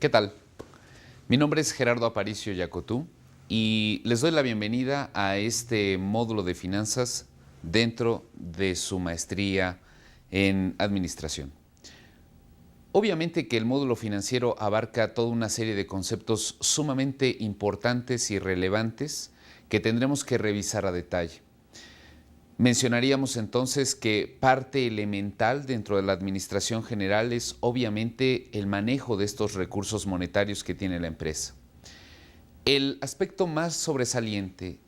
¿Qué tal? Mi nombre es Gerardo Aparicio Yacotú y les doy la bienvenida a este módulo de finanzas dentro de su maestría en administración. Obviamente que el módulo financiero abarca toda una serie de conceptos sumamente importantes y relevantes que tendremos que revisar a detalle. Mencionaríamos entonces que parte elemental dentro de la administración general es obviamente el manejo de estos recursos monetarios que tiene la empresa. El aspecto más sobresaliente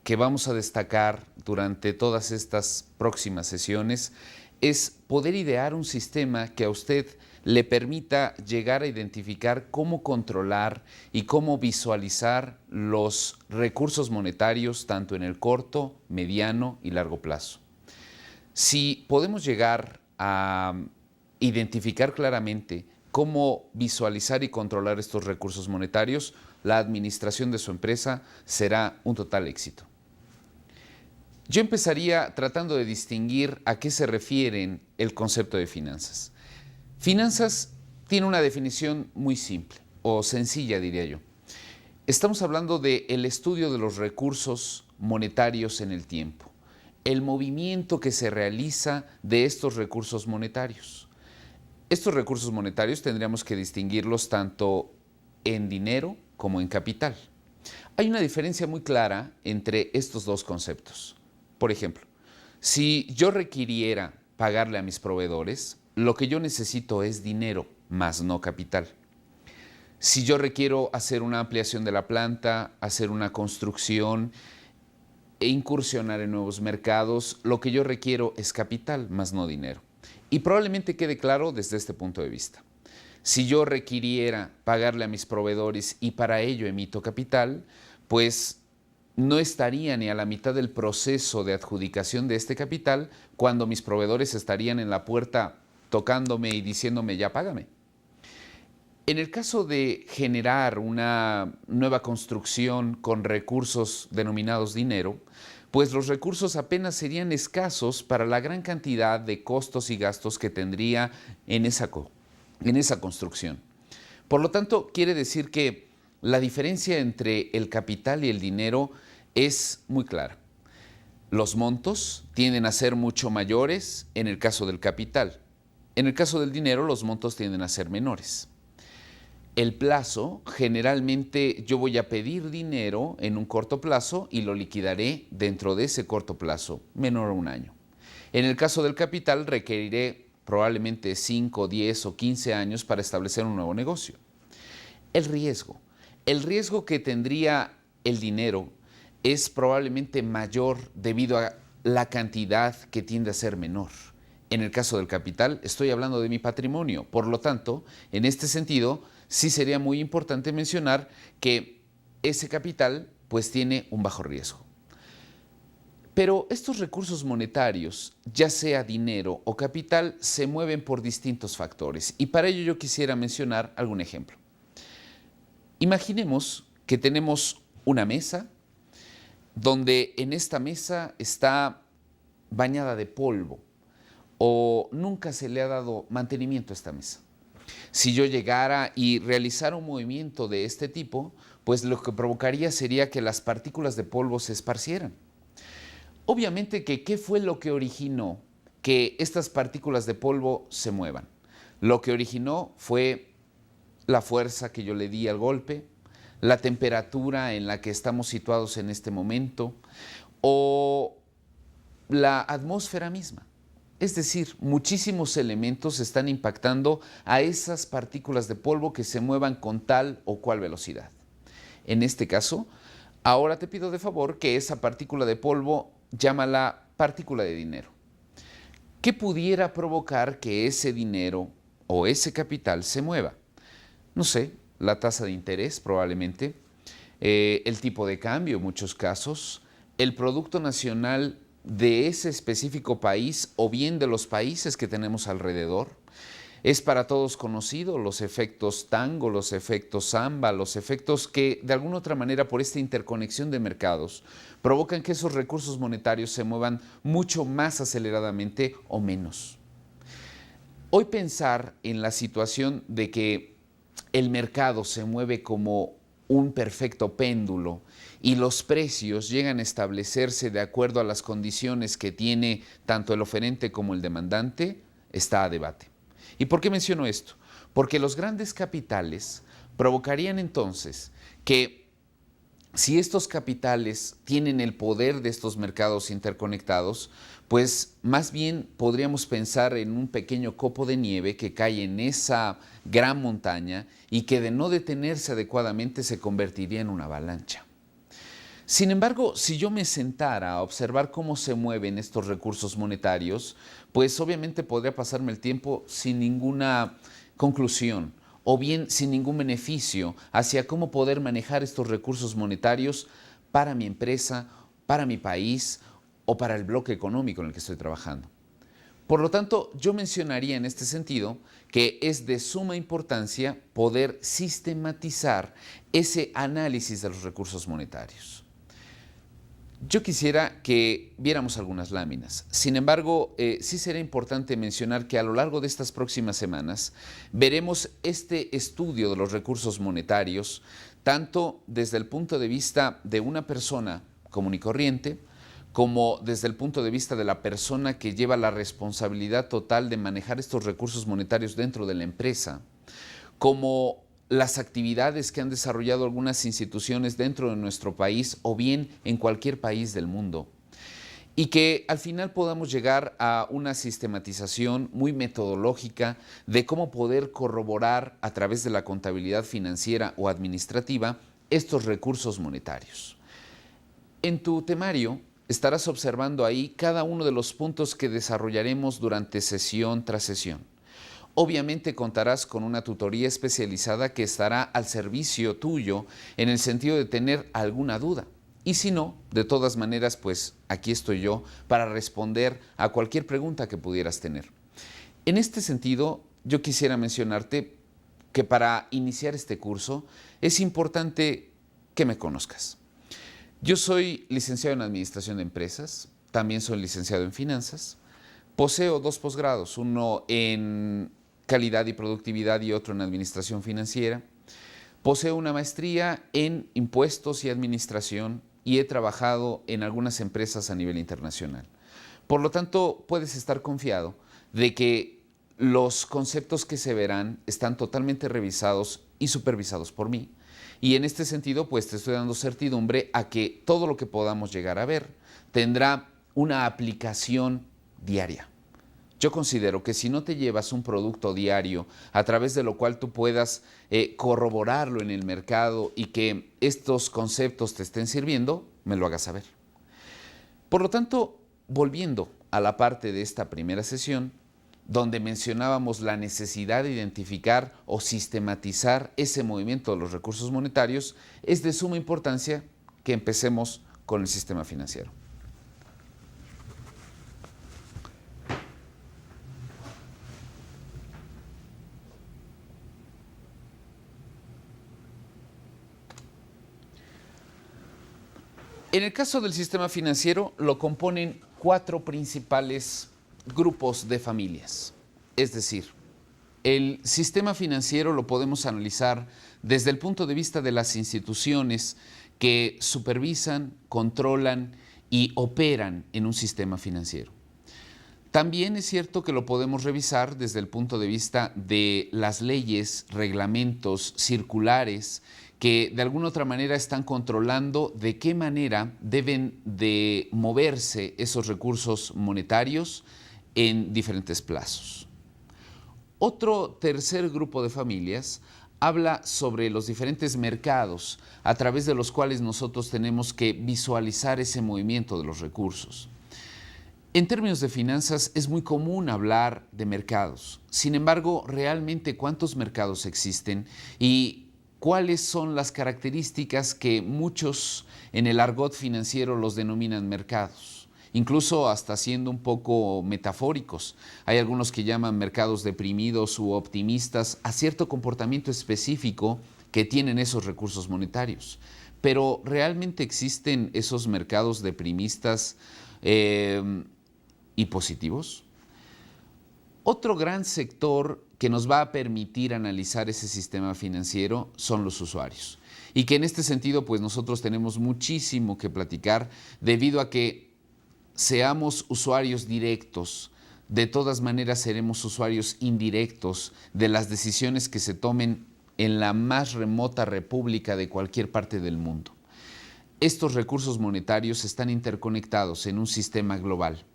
que vamos a destacar durante todas estas próximas sesiones es poder idear un sistema que a usted le permita llegar a identificar cómo controlar y cómo visualizar los recursos monetarios tanto en el corto, mediano y largo plazo. Si podemos llegar a identificar claramente cómo visualizar y controlar estos recursos monetarios, la administración de su empresa será un total éxito. Yo empezaría tratando de distinguir a qué se refieren el concepto de finanzas. Finanzas tiene una definición muy simple, o sencilla diría yo. Estamos hablando del estudio de los recursos monetarios en el tiempo, el movimiento que se realiza de estos recursos monetarios. Estos recursos monetarios tendríamos que distinguirlos tanto en dinero como en capital. Hay una diferencia muy clara entre estos dos conceptos. Por ejemplo, si yo requiriera pagarle a mis proveedores, lo que yo necesito es dinero, más no capital. Si yo requiero hacer una ampliación de la planta, hacer una construcción e incursionar en nuevos mercados, lo que yo requiero es capital, más no dinero. Y probablemente quede claro desde este punto de vista. Si yo requiriera pagarle a mis proveedores y para ello emito capital, pues no estaría ni a la mitad del proceso de adjudicación de este capital cuando mis proveedores estarían en la puerta tocándome y diciéndome ya págame. En el caso de generar una nueva construcción con recursos denominados dinero, pues los recursos apenas serían escasos para la gran cantidad de costos y gastos que tendría en esa construcción. Por lo tanto, quiere decir que la diferencia entre el capital y el dinero es muy clara. Los montos tienden a ser mucho mayores en el caso del capital. En el caso del dinero, los montos tienden a ser menores. El plazo, generalmente yo voy a pedir dinero en un corto plazo y lo liquidaré dentro de ese corto plazo, menor a un año. En el caso del capital, requeriré probablemente 5, 10 o 15 años para establecer un nuevo negocio. El riesgo que tendría el dinero es probablemente mayor debido a la cantidad que tiende a ser menor. En el caso del capital, estoy hablando de mi patrimonio. Por lo tanto, en este sentido, sí sería muy importante mencionar que ese capital pues tiene un bajo riesgo. Pero estos recursos monetarios, ya sea dinero o capital, se mueven por distintos factores y para ello yo quisiera mencionar algún ejemplo. Imaginemos que tenemos una mesa donde en esta mesa está bañada de polvo o nunca se le ha dado mantenimiento a esta mesa. Si yo llegara y realizara un movimiento de este tipo, pues lo que provocaría sería que las partículas de polvo se esparcieran. Obviamente que, ¿qué fue lo que originó que estas partículas de polvo se muevan? Lo que originó fue la fuerza que yo le di al golpe, la temperatura en la que estamos situados en este momento o la atmósfera misma. Es decir, muchísimos elementos están impactando a esas partículas de polvo que se muevan con tal o cual velocidad. En este caso, ahora te pido de favor que esa partícula de polvo llámala partícula de dinero. ¿Qué pudiera provocar que ese dinero o ese capital se mueva? No sé, la tasa de interés probablemente, el tipo de cambio en muchos casos, el Producto Nacional de ese específico país o bien de los países que tenemos alrededor. Es para todos conocido los efectos tango, los efectos samba, los efectos que de alguna otra manera por esta interconexión de mercados provocan que esos recursos monetarios se muevan mucho más aceleradamente o menos. Hoy pensar en la situación de que el mercado se mueve como un perfecto péndulo y los precios llegan a establecerse de acuerdo a las condiciones que tiene tanto el oferente como el demandante, está a debate. ¿Y por qué menciono esto? Porque los grandes capitales provocarían entonces que si estos capitales tienen el poder de estos mercados interconectados, pues más bien podríamos pensar en un pequeño copo de nieve que cae en esa gran montaña y que de no detenerse adecuadamente se convertiría en una avalancha. Sin embargo, si yo me sentara a observar cómo se mueven estos recursos monetarios, pues obviamente podría pasarme el tiempo sin ninguna conclusión o bien sin ningún beneficio hacia cómo poder manejar estos recursos monetarios para mi empresa, para mi país o para el bloque económico en el que estoy trabajando. Por lo tanto, yo mencionaría en este sentido que es de suma importancia poder sistematizar ese análisis de los recursos monetarios. Yo quisiera que viéramos algunas láminas. Sin embargo, sí será importante mencionar que a lo largo de estas próximas semanas veremos este estudio de los recursos monetarios, tanto desde el punto de vista de una persona común y corriente, como desde el punto de vista de la persona que lleva la responsabilidad total de manejar estos recursos monetarios dentro de la empresa, como las actividades que han desarrollado algunas instituciones dentro de nuestro país o bien en cualquier país del mundo. Y que al final podamos llegar a una sistematización muy metodológica de cómo poder corroborar a través de la contabilidad financiera o administrativa estos recursos monetarios. En tu temario estarás observando ahí cada uno de los puntos que desarrollaremos durante sesión tras sesión. Obviamente contarás con una tutoría especializada que estará al servicio tuyo en el sentido de tener alguna duda. Y si no, de todas maneras, pues aquí estoy yo para responder a cualquier pregunta que pudieras tener. En este sentido, yo quisiera mencionarte que para iniciar este curso es importante que me conozcas. Yo soy licenciado en Administración de Empresas, también soy licenciado en Finanzas, poseo 2 posgrados, uno en Calidad y Productividad y otro en Administración Financiera. Poseo una maestría en Impuestos y Administración y he trabajado en algunas empresas a nivel internacional. Por lo tanto, puedes estar confiado de que los conceptos que se verán están totalmente revisados y supervisados por mí. Y en este sentido, pues te estoy dando certidumbre a que todo lo que podamos llegar a ver tendrá una aplicación diaria. Yo considero que si no te llevas un producto diario a través de lo cual tú puedas corroborarlo en el mercado y que estos conceptos te estén sirviendo, me lo hagas saber. Por lo tanto, volviendo a la parte de esta primera sesión, donde mencionábamos la necesidad de identificar o sistematizar ese movimiento de los recursos monetarios, es de suma importancia que empecemos con el sistema financiero. En el caso del sistema financiero lo componen 4 principales grupos de familias. Es decir, el sistema financiero lo podemos analizar desde el punto de vista de las instituciones que supervisan, controlan y operan en un sistema financiero. También es cierto que lo podemos revisar desde el punto de vista de las leyes, reglamentos, circulares que de alguna otra manera están controlando de qué manera deben de moverse esos recursos monetarios en diferentes plazos. Otro tercer grupo de familias habla sobre los diferentes mercados a través de los cuales nosotros tenemos que visualizar ese movimiento de los recursos. En términos de finanzas es muy común hablar de mercados. Sin embargo, realmente ¿cuántos mercados existen y cuáles son las características que muchos en el argot financiero los denominan mercados? Incluso hasta siendo un poco metafóricos. Hay algunos que llaman mercados deprimidos u optimistas a cierto comportamiento específico que tienen esos recursos monetarios. Pero ¿realmente existen esos mercados deprimistas y positivos? Otro gran sector que nos va a permitir analizar ese sistema financiero son los usuarios. Y que en este sentido, pues nosotros tenemos muchísimo que platicar debido a que seamos usuarios directos, de todas maneras seremos usuarios indirectos de las decisiones que se tomen en la más remota república de cualquier parte del mundo. Estos recursos monetarios están interconectados en un sistema global.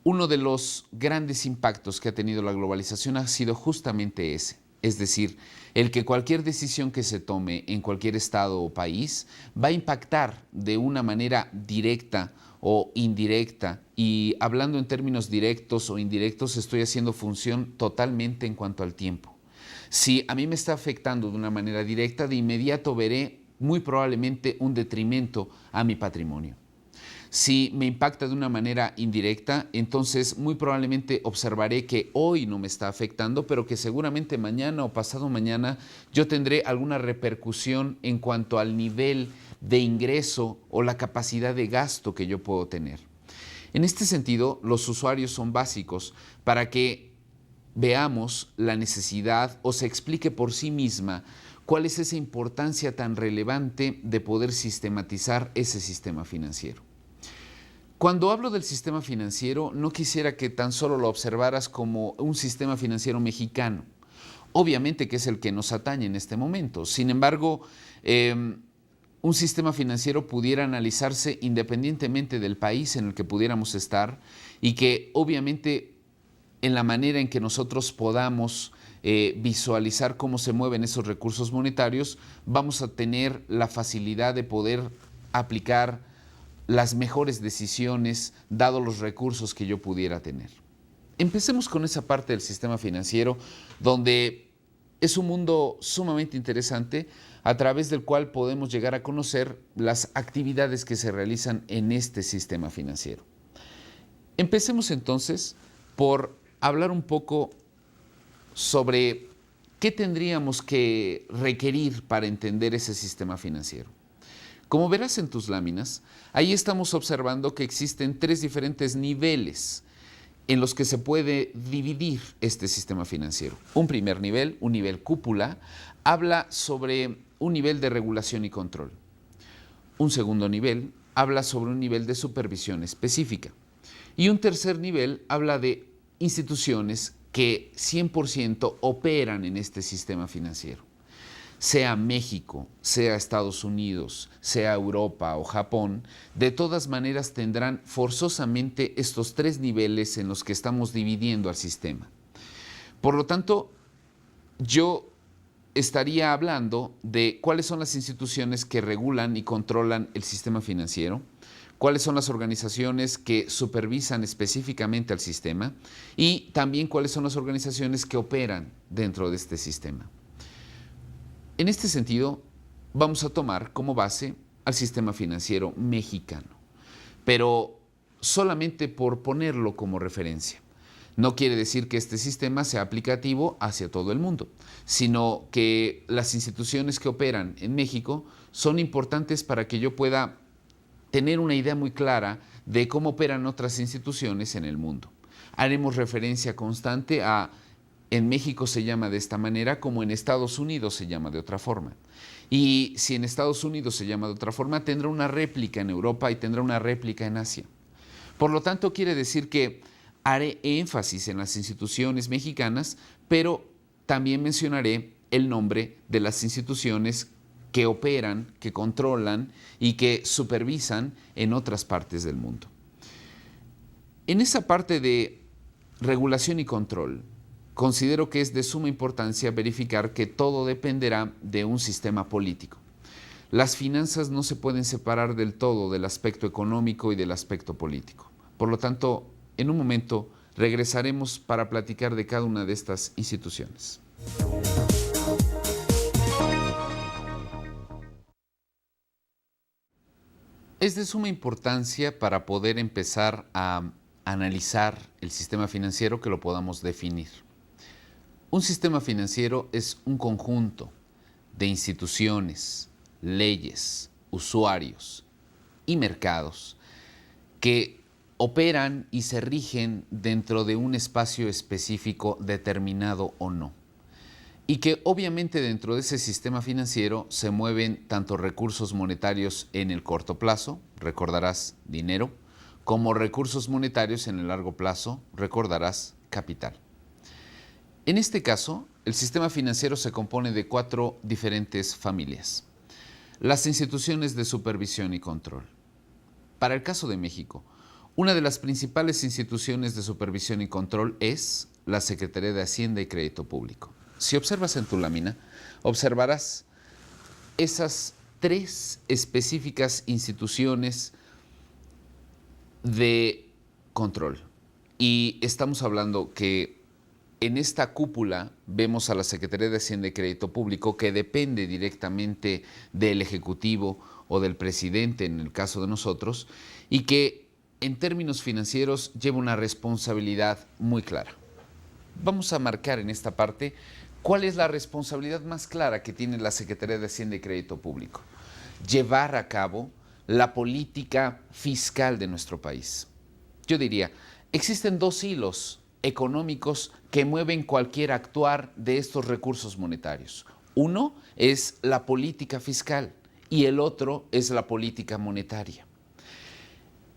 Uno de los grandes impactos que ha tenido la globalización ha sido justamente ese, es decir, el que cualquier decisión que se tome en cualquier estado o país va a impactar de una manera directa o indirecta, y hablando en términos directos o indirectos estoy haciendo función totalmente en cuanto al tiempo. Si a mí me está afectando de una manera directa, de inmediato veré muy probablemente un detrimento a mi patrimonio. Si me impacta de una manera indirecta, entonces muy probablemente observaré que hoy no me está afectando, pero que seguramente mañana o pasado mañana yo tendré alguna repercusión en cuanto al nivel de ingreso o la capacidad de gasto que yo puedo tener. En este sentido, los usuarios son básicos para que veamos la necesidad o se explique por sí misma cuál es esa importancia tan relevante de poder sistematizar ese sistema financiero. Cuando hablo del sistema financiero, no quisiera que tan solo lo observaras como un sistema financiero mexicano. Obviamente que es el que nos atañe en este momento. Sin embargo, un sistema financiero pudiera analizarse independientemente del país en el que pudiéramos estar, y que obviamente en la manera en que nosotros podamos visualizar cómo se mueven esos recursos monetarios, vamos a tener la facilidad de poder aplicar las mejores decisiones dados los recursos que yo pudiera tener. Empecemos con esa parte del sistema financiero, donde es un mundo sumamente interesante a través del cual podemos llegar a conocer las actividades que se realizan en este sistema financiero. Empecemos entonces por hablar un poco sobre qué tendríamos que requerir para entender ese sistema financiero. Como verás en tus láminas, ahí estamos observando que existen 3 diferentes niveles en los que se puede dividir este sistema financiero. Un primer nivel, un nivel cúpula, habla sobre un nivel de regulación y control. Un segundo nivel habla sobre un nivel de supervisión específica. Y un tercer nivel habla de instituciones que 100% operan en este sistema financiero. Sea México, sea Estados Unidos, sea Europa o Japón, de todas maneras tendrán forzosamente estos 3 niveles en los que estamos dividiendo al sistema. Por lo tanto, yo estaría hablando de cuáles son las instituciones que regulan y controlan el sistema financiero, cuáles son las organizaciones que supervisan específicamente al sistema y también cuáles son las organizaciones que operan dentro de este sistema. En este sentido, vamos a tomar como base al sistema financiero mexicano, pero solamente por ponerlo como referencia. No quiere decir que este sistema sea aplicativo hacia todo el mundo, sino que las instituciones que operan en México son importantes para que yo pueda tener una idea muy clara de cómo operan otras instituciones en el mundo. Haremos referencia constante a en México se llama de esta manera, como en Estados Unidos se llama de otra forma. Y si en Estados Unidos se llama de otra forma, tendrá una réplica en Europa y tendrá una réplica en Asia. Por lo tanto, quiere decir que haré énfasis en las instituciones mexicanas, pero también mencionaré el nombre de las instituciones que operan, que controlan y que supervisan en otras partes del mundo. En esa parte de regulación y control, considero que es de suma importancia verificar que todo dependerá de un sistema político. Las finanzas no se pueden separar del todo del aspecto económico y del aspecto político. Por lo tanto, en un momento regresaremos para platicar de cada una de estas instituciones. Es de suma importancia para poder empezar a analizar el sistema financiero que lo podamos definir. Un sistema financiero es un conjunto de instituciones, leyes, usuarios y mercados que operan y se rigen dentro de un espacio específico determinado o no. Y que obviamente dentro de ese sistema financiero se mueven tanto recursos monetarios en el corto plazo, recordarás dinero, como recursos monetarios en el largo plazo, recordarás capital. En este caso, el sistema financiero se compone de 4 diferentes familias. Las instituciones de supervisión y control. Para el caso de México, una de las principales instituciones de supervisión y control es la Secretaría de Hacienda y Crédito Público. Si observas en tu lámina, observarás esas 3 específicas instituciones de control. Y estamos hablando que en esta cúpula vemos a la Secretaría de Hacienda y Crédito Público, que depende directamente del Ejecutivo o del presidente en el caso de nosotros, y que en términos financieros lleva una responsabilidad muy clara. Vamos a marcar en esta parte cuál es la responsabilidad más clara que tiene la Secretaría de Hacienda y Crédito Público. Llevar a cabo la política fiscal de nuestro país. Yo diría, existen 2 hilos económicos que mueven cualquier actuar de estos recursos monetarios. Uno es la política fiscal y el otro es la política monetaria.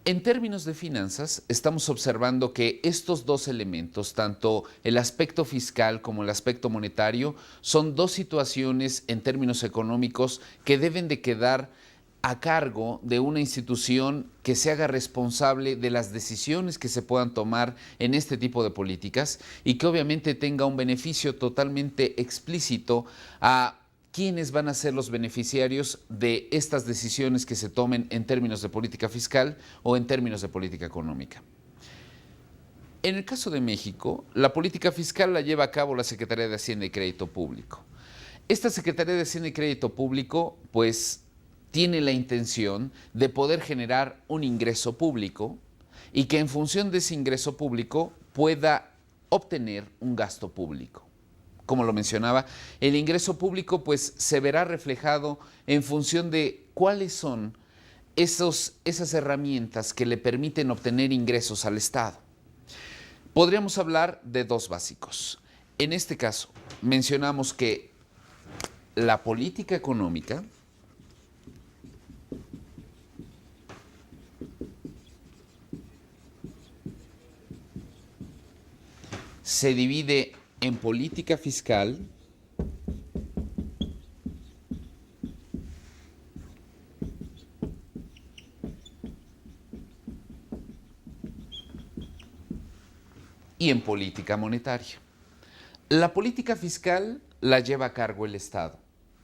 En términos de finanzas, estamos observando que estos 2 elementos, tanto el aspecto fiscal como el aspecto monetario, son 2 situaciones en términos económicos que deben de quedar a cargo de una institución que se haga responsable de las decisiones que se puedan tomar en este tipo de políticas y que obviamente tenga un beneficio totalmente explícito a quiénes van a ser los beneficiarios de estas decisiones que se tomen en términos de política fiscal o en términos de política económica. En el caso de México, la política fiscal la lleva a cabo la Secretaría de Hacienda y Crédito Público. Esta Secretaría de Hacienda y Crédito Público, pues, tiene la intención de poder generar un ingreso público y que en función de ese ingreso público pueda obtener un gasto público. Como lo mencionaba, el ingreso público pues se verá reflejado en función de cuáles son esas herramientas que le permiten obtener ingresos al Estado. Podríamos hablar de 2 básicos. En este caso, mencionamos que la política económica se divide en política fiscal y en política monetaria. La política fiscal la lleva a cargo el Estado,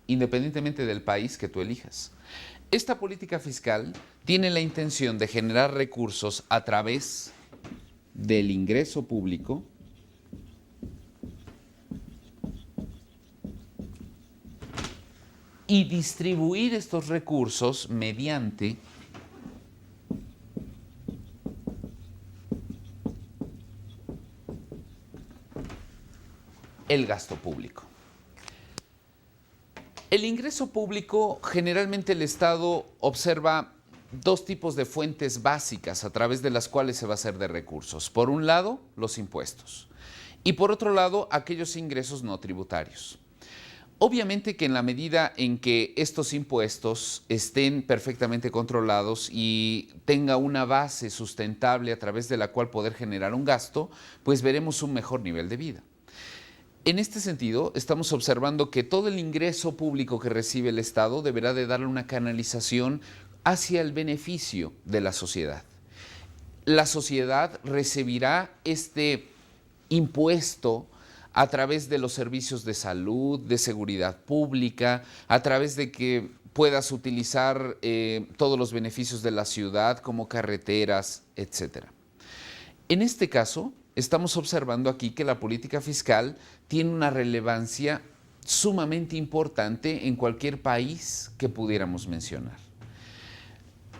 independientemente del país que tú elijas. Esta política fiscal tiene la intención de generar recursos a través del ingreso público y distribuir estos recursos mediante el gasto público. El ingreso público, generalmente el Estado observa 2 tipos de fuentes básicas a través de las cuales se va a hacer de recursos. Por un lado, los impuestos y por otro lado, aquellos ingresos no tributarios. Obviamente que en la medida en que estos impuestos estén perfectamente controlados y tenga una base sustentable a través de la cual poder generar un gasto, pues veremos un mejor nivel de vida. En este sentido, estamos observando que todo el ingreso público que recibe el Estado deberá de darle una canalización hacia el beneficio de la sociedad. La sociedad recibirá este impuesto a través de los servicios de salud, de seguridad pública, a través de que puedas utilizar todos los beneficios de la ciudad como carreteras, etc. En este caso, estamos observando aquí que la política fiscal tiene una relevancia sumamente importante en cualquier país que pudiéramos mencionar.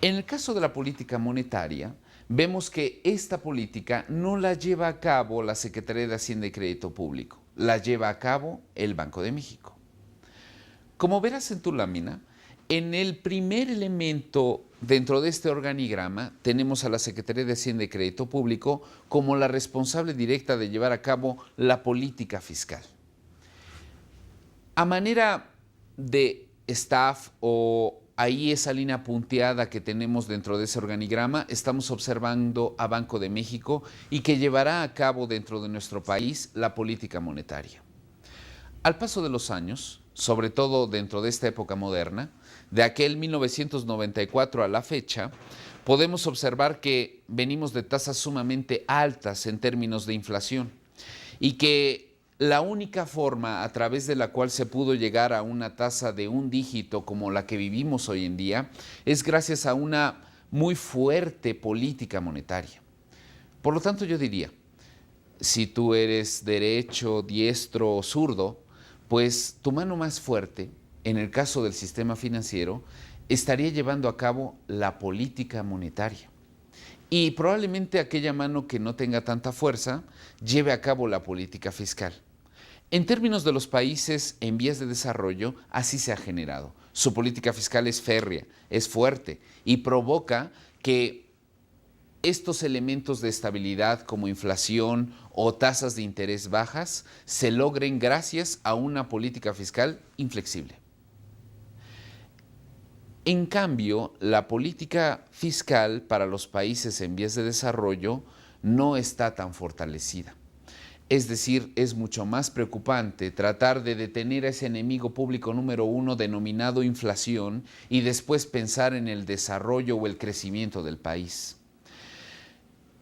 En el caso de la política monetaria, vemos que esta política no la lleva a cabo la Secretaría de Hacienda y Crédito Público, la lleva a cabo el Banco de México. Como verás en tu lámina, en el primer elemento dentro de este organigrama tenemos a la Secretaría de Hacienda y Crédito Público como la responsable directa de llevar a cabo la política fiscal. A manera de staff o ahí esa línea punteada que tenemos dentro de ese organigrama, estamos observando a Banco de México y que llevará a cabo dentro de nuestro país la política monetaria. Al paso de los años, sobre todo dentro de esta época moderna, de aquel 1994 a la fecha, podemos observar que venimos de tasas sumamente altas en términos de inflación y que la única forma a través de la cual se pudo llegar a una tasa de un dígito como la que vivimos hoy en día es gracias a una muy fuerte política monetaria. Por lo tanto, yo diría, si tú eres derecho, diestro o zurdo, pues tu mano más fuerte, en el caso del sistema financiero, estaría llevando a cabo la política monetaria. Y probablemente aquella mano que no tenga tanta fuerza lleve a cabo la política fiscal. En términos de los países en vías de desarrollo, así se ha generado. Su política fiscal es férrea, es fuerte y provoca que estos elementos de estabilidad como inflación o tasas de interés bajas se logren gracias a una política fiscal inflexible. En cambio, la política fiscal para los países en vías de desarrollo no está tan fortalecida. Es decir, es mucho más preocupante tratar de detener a ese enemigo público número uno denominado inflación y después pensar en el desarrollo o el crecimiento del país.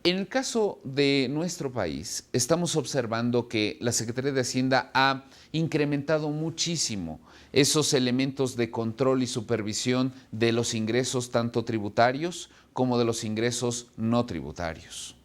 En el caso de nuestro país, estamos observando que la Secretaría de Hacienda ha incrementado muchísimo esos elementos de control y supervisión de los ingresos tanto tributarios como de los ingresos no tributarios.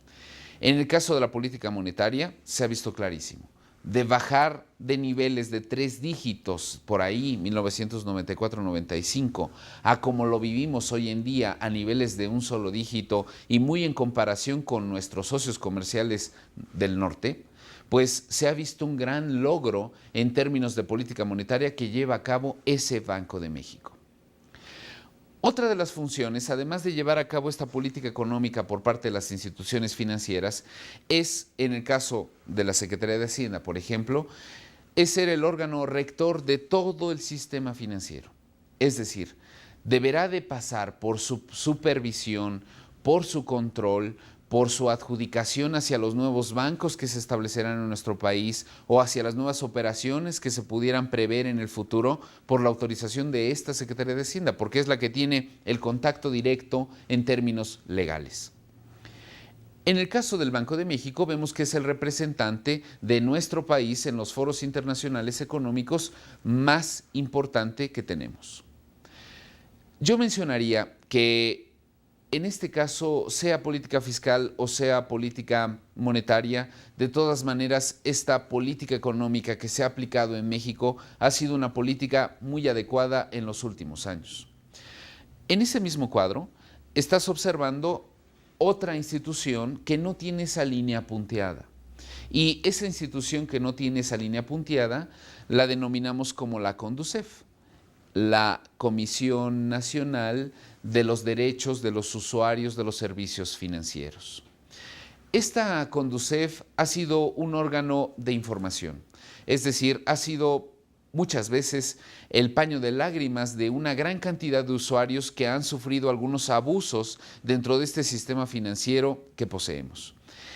En el caso de la política monetaria se ha visto clarísimo. De bajar de niveles de 3 dígitos, por ahí, 1994-95, a como lo vivimos hoy en día a niveles de un solo dígito y muy en comparación con nuestros socios comerciales del norte, pues se ha visto un gran logro en términos de política monetaria que lleva a cabo ese Banco de México. Otra de las funciones, además de llevar a cabo esta política económica por parte de las instituciones financieras, es, en el caso de la Secretaría de Hacienda, por ejemplo, es ser el órgano rector de todo el sistema financiero. Es decir, deberá de pasar por su supervisión, por su control, por su adjudicación hacia los nuevos bancos que se establecerán en nuestro país o hacia las nuevas operaciones que se pudieran prever en el futuro por la autorización de esta Secretaría de Hacienda, porque es la que tiene el contacto directo en términos legales. En el caso del Banco de México vemos que es el representante de nuestro país en los foros internacionales económicos más importante que tenemos. Yo mencionaría que en este caso, sea política fiscal o sea política monetaria, de todas maneras, esta política económica que se ha aplicado en México ha sido una política muy adecuada en los últimos años. En ese mismo cuadro, estás observando otra institución que no tiene esa línea punteada. Y esa institución que no tiene esa línea punteada la denominamos como la CONDUCEF, la Comisión Nacional de los Derechos de los Usuarios de los Servicios Financieros. Esta CONDUCEF ha sido un órgano de información, es decir, ha sido muchas veces el paño de lágrimas de una gran cantidad de usuarios que han sufrido algunos abusos dentro de este sistema financiero que poseemos.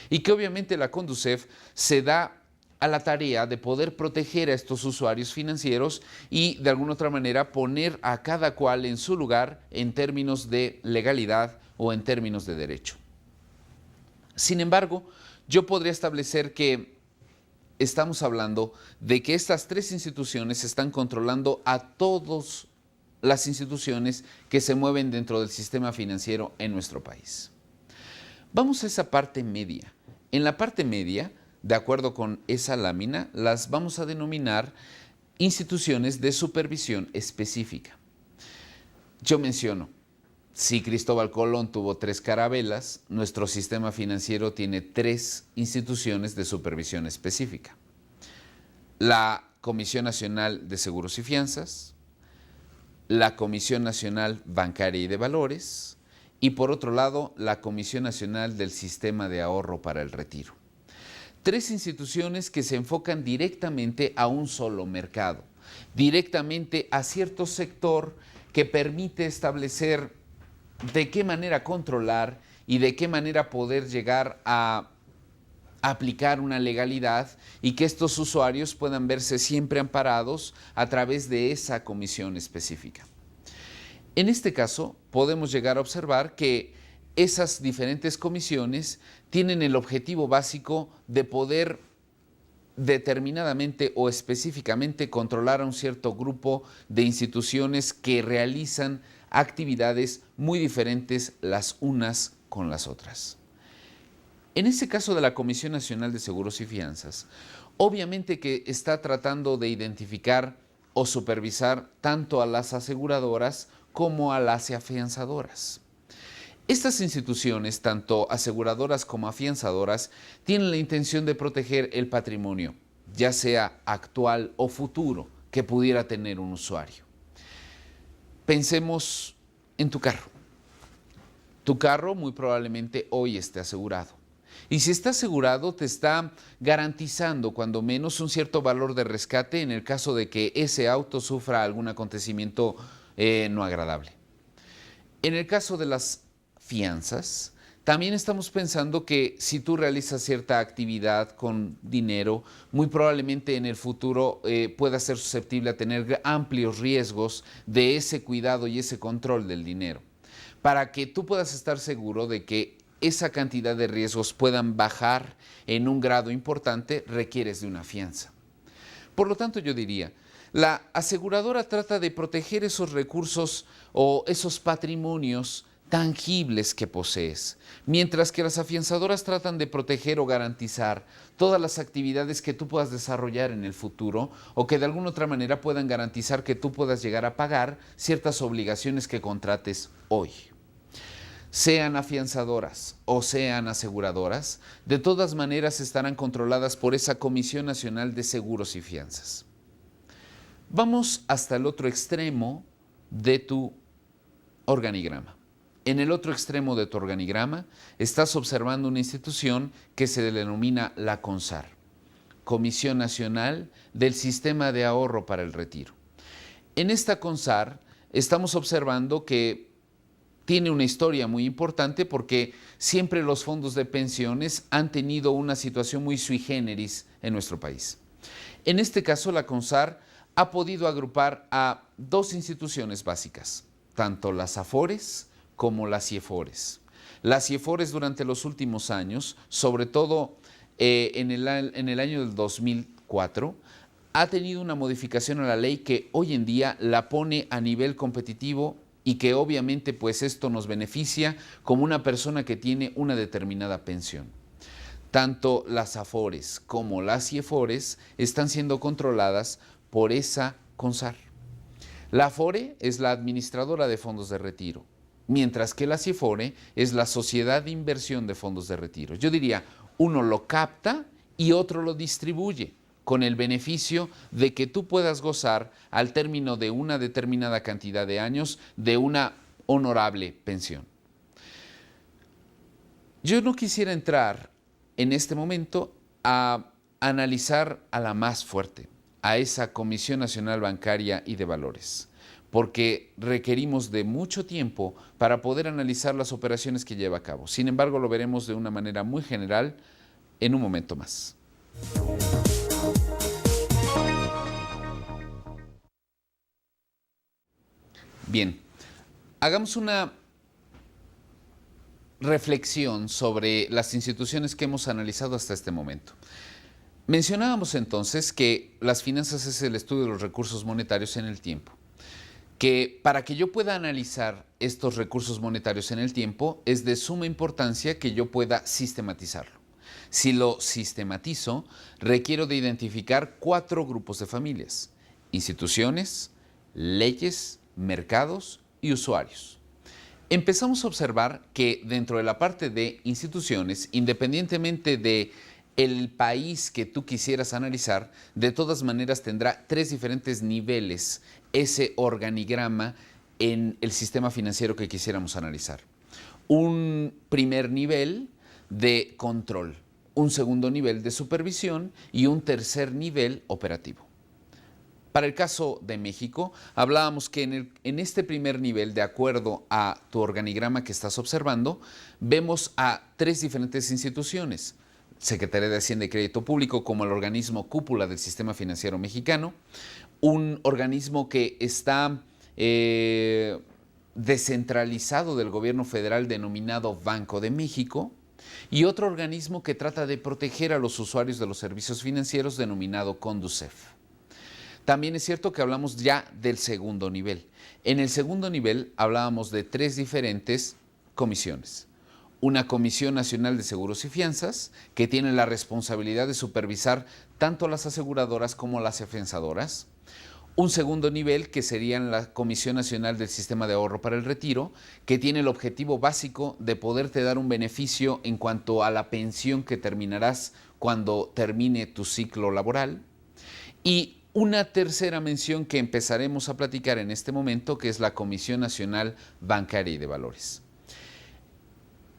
Y que obviamente la CONDUCEF se da a la tarea de poder proteger a estos usuarios financieros y de alguna otra manera poner a cada cual en su lugar en términos de legalidad o en términos de derecho. Sin embargo, yo podría establecer que estamos hablando de que estas tres instituciones están controlando a todas las instituciones que se mueven dentro del sistema financiero en nuestro país. Vamos a esa parte media. En la parte media, de acuerdo con esa lámina, las vamos a denominar instituciones de supervisión específica. Yo menciono, si Cristóbal Colón tuvo 3 carabelas, nuestro sistema financiero tiene 3 instituciones de supervisión específica. La Comisión Nacional de Seguros y Fianzas, la Comisión Nacional Bancaria y de Valores y por otro lado la Comisión Nacional del Sistema de Ahorro para el Retiro. Tres instituciones que se enfocan directamente a un solo mercado, directamente a cierto sector que permite establecer de qué manera controlar y de qué manera poder llegar a aplicar una legalidad y que estos usuarios puedan verse siempre amparados a través de esa comisión específica. En este caso, podemos llegar a observar que esas diferentes comisiones tienen el objetivo básico de poder determinadamente o específicamente controlar a un cierto grupo de instituciones que realizan actividades muy diferentes las unas con las otras. En este caso de la Comisión Nacional de Seguros y Fianzas, obviamente que está tratando de identificar o supervisar tanto a las aseguradoras como a las afianzadoras. Estas instituciones, tanto aseguradoras como afianzadoras, tienen la intención de proteger el patrimonio, ya sea actual o futuro, que pudiera tener un usuario. Pensemos en tu carro. Tu carro muy probablemente hoy esté asegurado. Y si está asegurado, te está garantizando cuando menos un cierto valor de rescate en el caso de que ese auto sufra algún acontecimiento no agradable. En el caso de las fianzas, también estamos pensando que si tú realizas cierta actividad con dinero, muy probablemente en el futuro pueda ser susceptible a tener amplios riesgos de ese cuidado y ese control del dinero. Para que tú puedas estar seguro de que esa cantidad de riesgos puedan bajar en un grado importante, requieres de una fianza. Por lo tanto, yo diría, la aseguradora trata de proteger esos recursos o esos patrimonios tangibles que posees, mientras que las afianzadoras tratan de proteger o garantizar todas las actividades que tú puedas desarrollar en el futuro o que de alguna otra manera puedan garantizar que tú puedas llegar a pagar ciertas obligaciones que contrates hoy. Sean afianzadoras o sean aseguradoras, de todas maneras estarán controladas por esa Comisión Nacional de Seguros y Fianzas. Vamos hasta el otro extremo de tu organigrama. En el otro extremo de tu organigrama estás observando una institución que se denomina la CONSAR, Comisión Nacional del Sistema de Ahorro para el Retiro. En esta CONSAR estamos observando que tiene una historia muy importante porque siempre los fondos de pensiones han tenido una situación muy sui generis en nuestro país. En este caso, la CONSAR ha podido agrupar a dos instituciones básicas, tanto las AFORES como las CIEFORES. Las CIEFORES durante los últimos años, sobre todo en el año del 2004, ha tenido una modificación a la ley que hoy en día la pone a nivel competitivo y que obviamente pues esto nos beneficia como una persona que tiene una determinada pensión. Tanto las AFORES como las CIEFORES están siendo controladas por esa CONSAR. La AFORE es la administradora de fondos de retiro, mientras que la CIEFORE es la sociedad de inversión de fondos de retiro. Yo diría, uno lo capta y otro lo distribuye, con el beneficio de que tú puedas gozar al término de una determinada cantidad de años de una honorable pensión. Yo no quisiera entrar en este momento a analizar a la más fuerte, a esa Comisión Nacional Bancaria y de Valores, porque requerimos de mucho tiempo para poder analizar las operaciones que lleva a cabo. Sin embargo, lo veremos de una manera muy general en un momento más. Bien, hagamos una reflexión sobre las instituciones que hemos analizado hasta este momento. Mencionábamos entonces que las finanzas es el estudio de los recursos monetarios en el tiempo, que para que yo pueda analizar estos recursos monetarios en el tiempo es de suma importancia que yo pueda sistematizarlo. Si lo sistematizo, requiero de identificar 4 grupos de familias: instituciones, leyes, mercados y usuarios. Empezamos a observar que dentro de la parte de instituciones, independientemente de el país que tú quisieras analizar, de todas maneras tendrá 3 diferentes niveles ese organigrama en el sistema financiero que quisiéramos analizar. Un primer nivel de control, un segundo nivel de supervisión y un tercer nivel operativo. Para el caso de México, hablábamos que en este primer nivel, de acuerdo a tu organigrama que estás observando, vemos a 3 diferentes instituciones. Secretaría de Hacienda y Crédito Público como el organismo cúpula del sistema financiero mexicano, un organismo que está descentralizado del gobierno federal denominado Banco de México, y otro organismo que trata de proteger a los usuarios de los servicios financieros denominado Conducef. También es cierto que hablamos ya del segundo nivel. En el segundo nivel hablábamos de 3 diferentes comisiones. Una Comisión Nacional de Seguros y Fianzas, que tiene la responsabilidad de supervisar tanto las aseguradoras como las afianzadoras. Un segundo nivel, que sería la Comisión Nacional del Sistema de Ahorro para el Retiro, que tiene el objetivo básico de poderte dar un beneficio en cuanto a la pensión que terminarás cuando termine tu ciclo laboral. Y una tercera mención que empezaremos a platicar en este momento, que es la Comisión Nacional Bancaria y de Valores.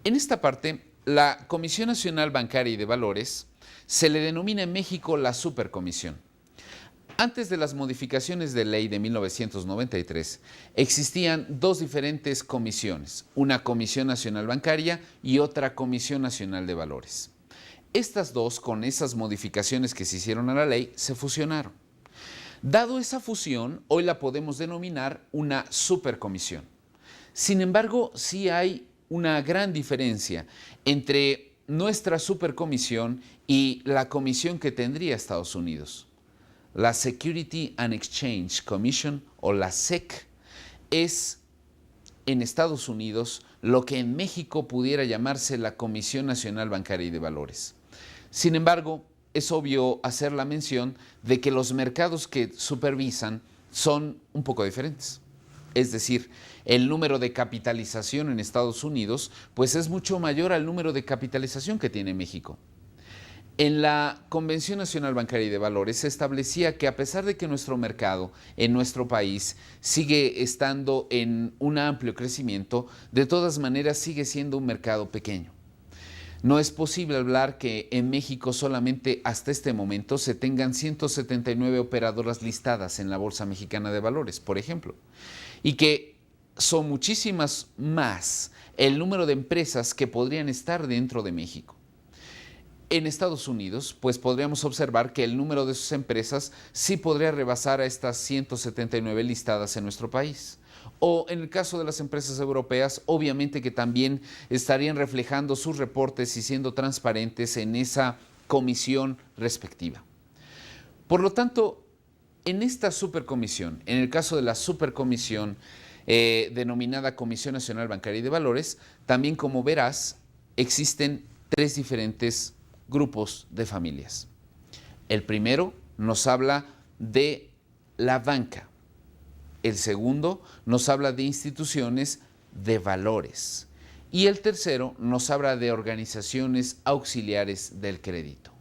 En esta parte, la Comisión Nacional Bancaria y de Valores se le denomina en México la Supercomisión. Antes de las modificaciones de ley de 1993, existían 2 diferentes comisiones, una Comisión Nacional Bancaria y otra Comisión Nacional de Valores. Estas 2, con esas modificaciones que se hicieron a la ley, se fusionaron. Dado esa fusión, hoy la podemos denominar una supercomisión. Sin embargo, sí hay una gran diferencia entre nuestra supercomisión y la comisión que tendría Estados Unidos. La Security and Exchange Commission, o la SEC, es en Estados Unidos lo que en México pudiera llamarse la Comisión Nacional Bancaria y de Valores. Sin embargo, es obvio hacer la mención de que los mercados que supervisan son un poco diferentes. Es decir, el número de capitalización en Estados Unidos pues es mucho mayor al número de capitalización que tiene México. En la Convención Nacional Bancaria y de Valores se establecía que a pesar de que nuestro mercado en nuestro país sigue estando en un amplio crecimiento, de todas maneras sigue siendo un mercado pequeño. No es posible hablar que en México solamente hasta este momento se tengan 179 operadoras listadas en la Bolsa Mexicana de Valores, por ejemplo, y que son muchísimas más el número de empresas que podrían estar dentro de México. En Estados Unidos, pues podríamos observar que el número de sus empresas sí podría rebasar a estas 179 listadas en nuestro país. O en el caso de las empresas europeas, obviamente que también estarían reflejando sus reportes y siendo transparentes en esa comisión respectiva. Por lo tanto, en esta supercomisión, en el caso de la supercomisión denominada Comisión Nacional Bancaria y de Valores, también como verás, existen 3 diferentes grupos de familias. El primero nos habla de la banca. El segundo nos habla de instituciones de valores. Y el tercero nos habla de organizaciones auxiliares del crédito.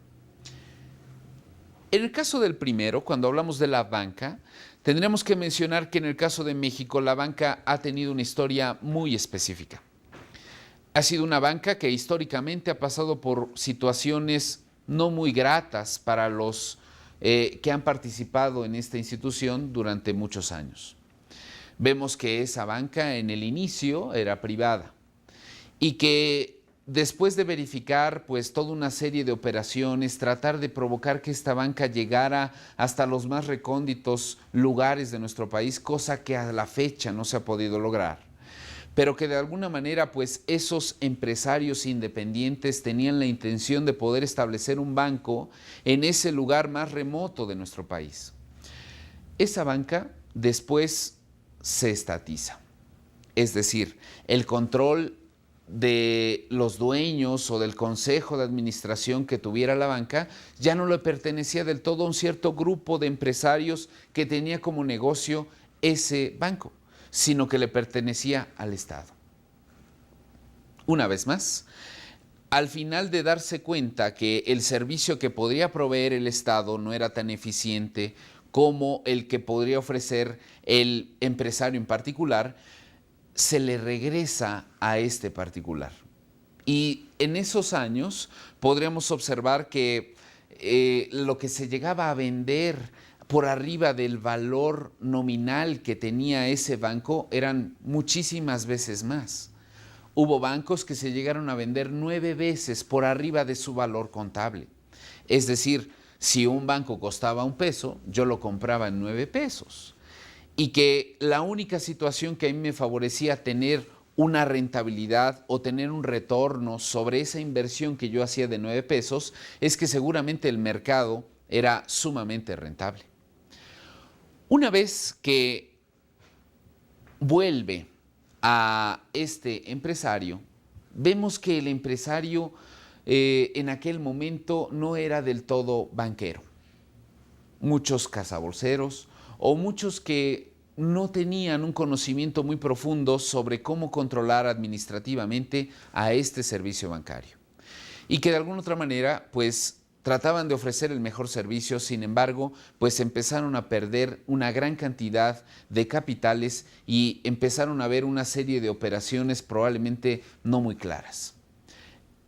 En el caso del primero, cuando hablamos de la banca, tendremos que mencionar que en el caso de México la banca ha tenido una historia muy específica. Ha sido una banca que históricamente ha pasado por situaciones no muy gratas para los que han participado en esta institución durante muchos años. Vemos que esa banca en el inicio era privada y que después de verificar pues toda una serie de operaciones, tratar de provocar que esta banca llegara hasta los más recónditos lugares de nuestro país, cosa que a la fecha no se ha podido lograr, pero que de alguna manera pues esos empresarios independientes tenían la intención de poder establecer un banco en ese lugar más remoto de nuestro país. Esa banca después se estatiza, es decir, el control de los dueños o del consejo de administración que tuviera la banca ya no le pertenecía del todo a un cierto grupo de empresarios que tenía como negocio ese banco, sino que le pertenecía al Estado. Una vez más, al final de darse cuenta que el servicio que podría proveer el Estado no era tan eficiente como el que podría ofrecer el empresario en particular, se le regresa a este particular. Y en esos años podríamos observar que lo que se llegaba a vender por arriba del valor nominal que tenía ese banco eran muchísimas veces más. Hubo bancos que se llegaron a vender 9 veces por arriba de su valor contable. Es decir, si un banco costaba $1, yo lo compraba en 9 pesos. Y que la única situación que a mí me favorecía tener una rentabilidad o tener un retorno sobre esa inversión que yo hacía de 9 pesos es que seguramente el mercado era sumamente rentable. Una vez que vuelve a este empresario, vemos que el empresario en aquel momento no era del todo banquero. Muchos cazabolseros o muchos que no tenían un conocimiento muy profundo sobre cómo controlar administrativamente a este servicio bancario. Y que de alguna otra manera, pues, trataban de ofrecer el mejor servicio, sin embargo, pues empezaron a perder una gran cantidad de capitales y empezaron a ver una serie de operaciones probablemente no muy claras.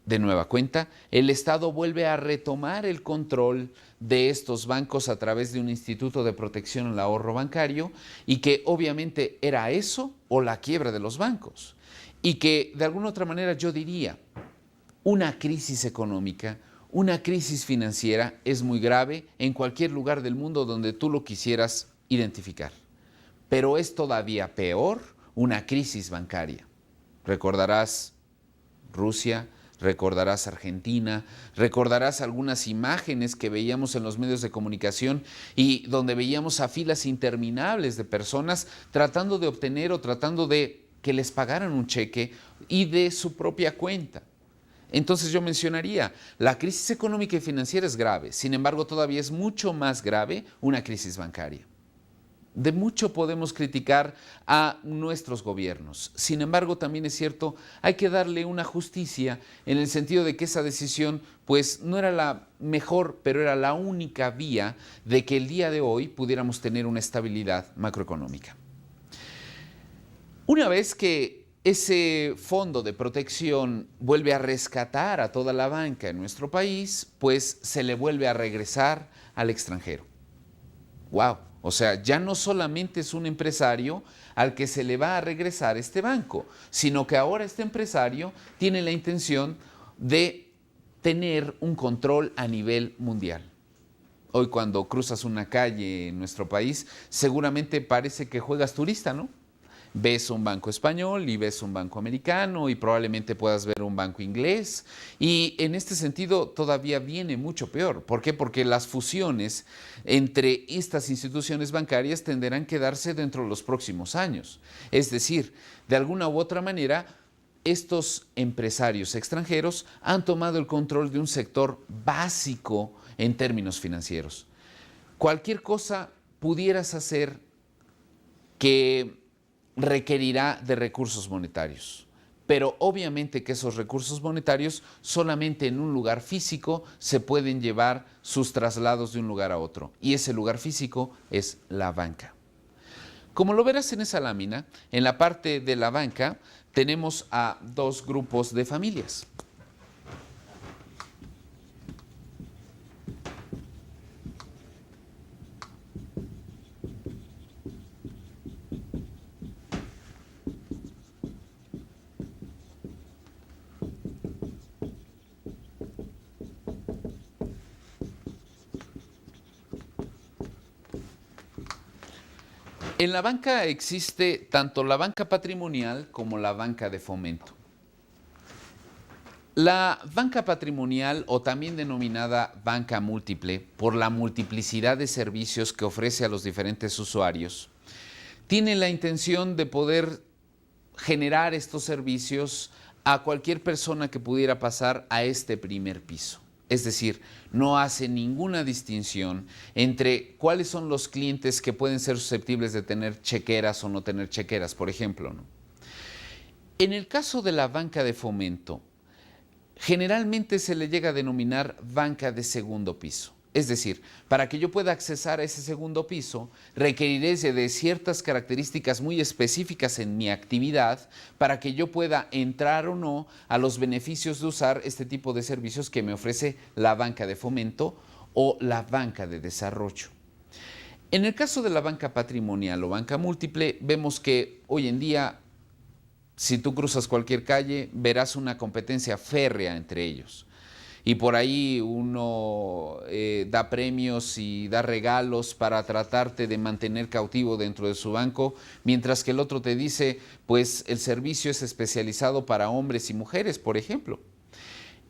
De nueva cuenta, el Estado vuelve a retomar el control de estos bancos a través de un instituto de protección al ahorro bancario y que obviamente era eso o la quiebra de los bancos. Y que de alguna otra manera yo diría, una crisis económica, una crisis financiera es muy grave en cualquier lugar del mundo donde tú lo quisieras identificar. Pero es todavía peor una crisis bancaria. Recordarás Rusia, recordarás Argentina, recordarás algunas imágenes que veíamos en los medios de comunicación y donde veíamos a filas interminables de personas tratando de obtener o tratando de que les pagaran un cheque y de su propia cuenta. Entonces yo mencionaría, la crisis económica y financiera es grave, sin embargo todavía es mucho más grave una crisis bancaria. De mucho podemos criticar a nuestros gobiernos. Sin embargo, también es cierto, hay que darle una justicia en el sentido de que esa decisión pues no era la mejor, pero era la única vía de que el día de hoy pudiéramos tener una estabilidad macroeconómica. Una vez que ese fondo de protección vuelve a rescatar a toda la banca en nuestro país, pues se le vuelve a regresar al extranjero. ¡Wow! O sea, ya no solamente es un empresario al que se le va a regresar este banco, sino que ahora este empresario tiene la intención de tener un control a nivel mundial. Hoy cuando cruzas una calle en nuestro país, seguramente parece que juegas turista, ¿no? Ves un banco español y ves un banco americano y probablemente puedas ver un banco inglés. Y en este sentido todavía viene mucho peor. ¿Por qué? Porque las fusiones entre estas instituciones bancarias tenderán a darse dentro de los próximos años. Es decir, de alguna u otra manera, estos empresarios extranjeros han tomado el control de un sector básico en términos financieros. Cualquier cosa pudieras hacer que requerirá de recursos monetarios. Pero obviamente que esos recursos monetarios solamente en un lugar físico se pueden llevar sus traslados de un lugar a otro. Y ese lugar físico es la banca. Como lo verás en esa lámina, en la parte de la banca tenemos a dos grupos de familias. En la banca existe tanto la banca patrimonial como la banca de fomento. La banca patrimonial, o también denominada banca múltiple, por la multiplicidad de servicios que ofrece a los diferentes usuarios, tiene la intención de poder generar estos servicios a cualquier persona que pudiera pasar a este primer piso. Es decir, no hace ninguna distinción entre cuáles son los clientes que pueden ser susceptibles de tener chequeras o no tener chequeras, por ejemplo, ¿no? En el caso de la banca de fomento, Generalmente se le llega a denominar banca de segundo piso. Es decir, para que yo pueda accesar a ese segundo piso, requeriré de ciertas características muy específicas en mi actividad para que yo pueda entrar o no a los beneficios de usar este tipo de servicios que me ofrece la banca de fomento o la banca de desarrollo. En el caso de la banca patrimonial o banca múltiple, vemos que hoy en día, si tú cruzas cualquier calle, verás una competencia férrea entre ellos. Y por ahí uno da premios y da regalos para tratarte de mantener cautivo dentro de su banco, mientras que el otro te dice, pues el servicio es especializado para hombres y mujeres, por ejemplo.